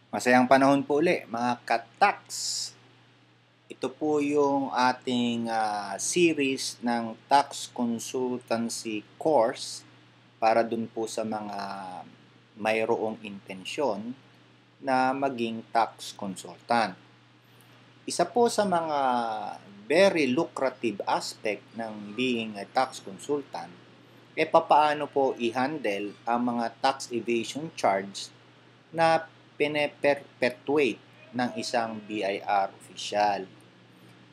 Masayang panahon po uli, mga ka-tax. Ito po yung ating series ng tax consultancy course para dun po sa mga mayroong intensyon na maging tax consultant. Isa po sa mga very lucrative aspect ng being a tax consultant papaano po i-handle ang mga tax evasion charge na pine-perpetuate ng isang BIR official.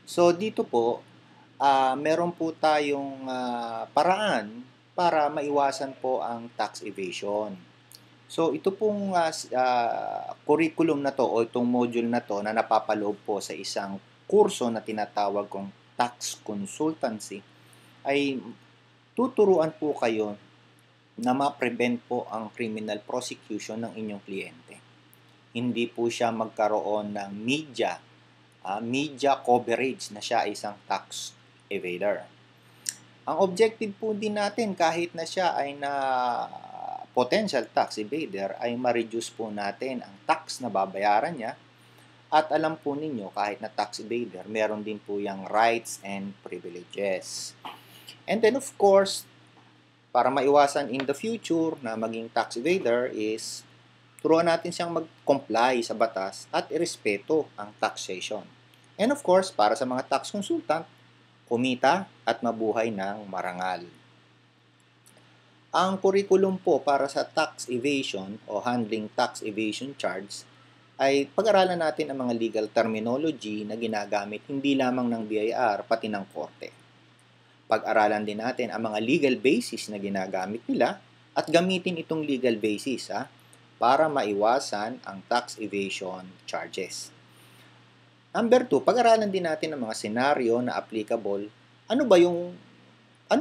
So dito po, meron po tayong paraan para maiwasan po ang tax evasion. So ito pong curriculum na to o itong module na to na napapaloob po sa isang kurso na tinatawag kong tax consultancy ay tuturuan po kayo na ma-prevent po ang criminal prosecution ng inyong kliyente. Hindi po siya magkaroon ng media coverage na siya ay isang tax evader. Ang objective po din natin kahit na siya ay na potential tax evader ay ma-reduce po natin ang tax na babayaran niya at alam po ninyo kahit na tax evader meron din po yung rights and privileges. And then of course, para maiwasan in the future na maging tax evader is turuan natin siyang mag-comply sa batas at irespeto ang taxation. And of course, para sa mga tax consultant, kumita at mabuhay ng marangal. Ang curriculum po para sa tax evasion o handling tax evasion charge ay pag-aralan natin ang mga legal terminology na ginagamit hindi lamang ng BIR pati ng korte. Pag-aralan din natin ang mga legal basis na ginagamit nila at gamitin itong legal basis para maiwasan ang tax evasion charges. Number 2, pag-aralan din natin ang mga senaryo na applicable. Ano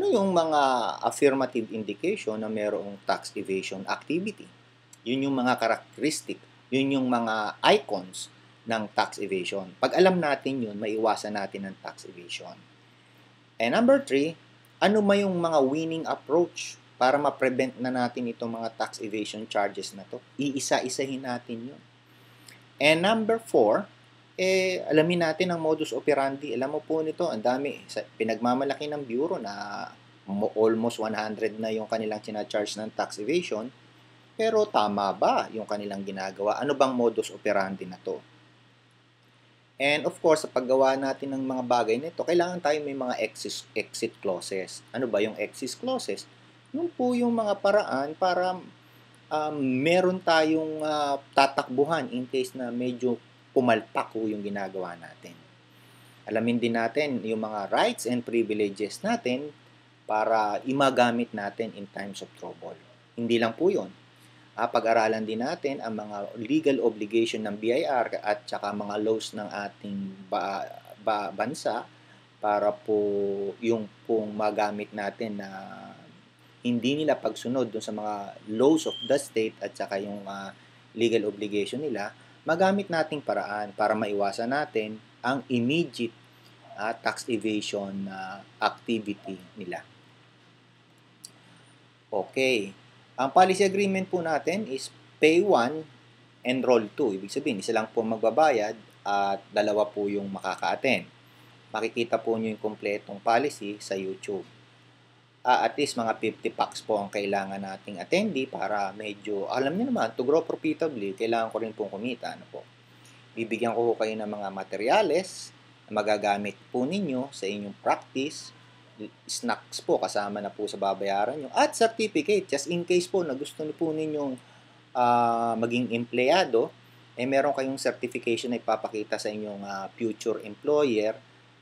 yung mga affirmative indication na mayroong tax evasion activity? Yun yung mga characteristic, yun yung mga icons ng tax evasion. Pag alam natin yun, maiwasan natin ang tax evasion. And number 3, ano ba yung mga winning approach para ma-prevent na natin itong mga tax evasion charges na to? Iisa-isahin natin yun. And number 4, alamin natin ang modus operandi. Alam mo po nito, ang dami. Pinagmamalaki ng bureau na almost 100 na yung kanilang charge ng tax evasion. Pero tama ba yung kanilang ginagawa? Ano bang modus operandi na to? And of course, sa paggawa natin ng mga bagay nito, kailangan tayo may mga exit clauses. Ano ba yung exit clauses? Yun po yung mga paraan para meron tayong tatakbuhan in case na medyo pumalpak po yung ginagawa natin. Alamin din natin yung mga rights and privileges natin para imagamit natin in times of trouble. Hindi lang po yun. Pag-aralan din natin ang mga legal obligation ng BIR at saka mga laws ng ating bansa para po yung pong magamit natin na hindi nila pagsunod dun sa mga laws of the state at saka yung legal obligation nila, magamit nating paraan para maiwasan natin ang immediate tax evasion activity nila. Okay. Ang policy agreement po natin is pay 1, enroll 2. Ibig sabihin, isa lang po magbabayad at dalawa po yung makaka-attend. Makikita po nyo yung kompletong policy sa YouTube. At least mga 50 packs po ang kailangan nating attendee para medyo, alam niyo naman, to grow profitably, kailangan ko rin pong kumita. Ano po? Bibigyan ko kayo ng mga materyales na magagamit po ninyo sa inyong practice, snacks po kasama na po sa babayaran nyo, at certificate, just in case po na gusto po ninyong maging empleyado, meron kayong certification na ipapakita sa inyong future employer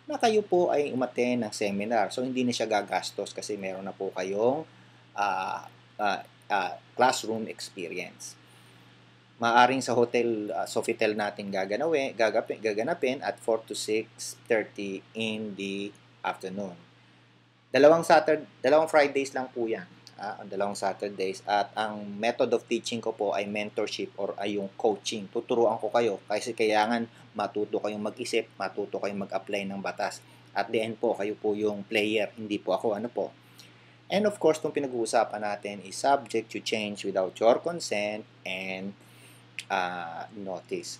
na kayo po ay umattend ng seminar. So, hindi na siya gagastos kasi meron na po kayong classroom experience. Maaring sa hotel, Sofitel natin gaganapin at 4 to 6:30 in the afternoon. Dalawang Fridays lang po yan. Dalawang Saturdays. At ang method of teaching ko po ay mentorship or ay yung coaching. Tuturuan ko kayo kasi kailangan matuto kayong mag-isip, matuto kayong mag-apply ng batas. At the end po, kayo po yung player, hindi po ako, ano po. And of course, itong pinag-uusapan natin is subject to change without your consent and notice.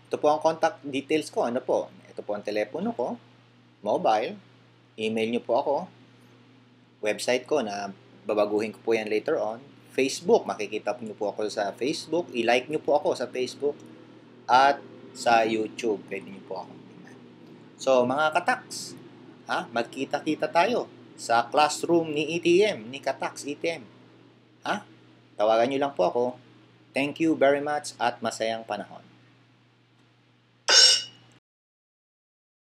Ito po ang contact details ko. Ano po? Ito po ang telepono ko, mobile, email nyo po ako, website ko na babaguhin ko po yan later on, Facebook, makikita nyo po ako sa Facebook, i-like nyo po ako sa Facebook, at sa YouTube, pwede nyo po ako tingnan. So, mga kataks, magkita-kita tayo sa classroom ni ETM, ni Kataks ETM. Tawagan nyo lang po ako. Thank you very much at masayang panahon.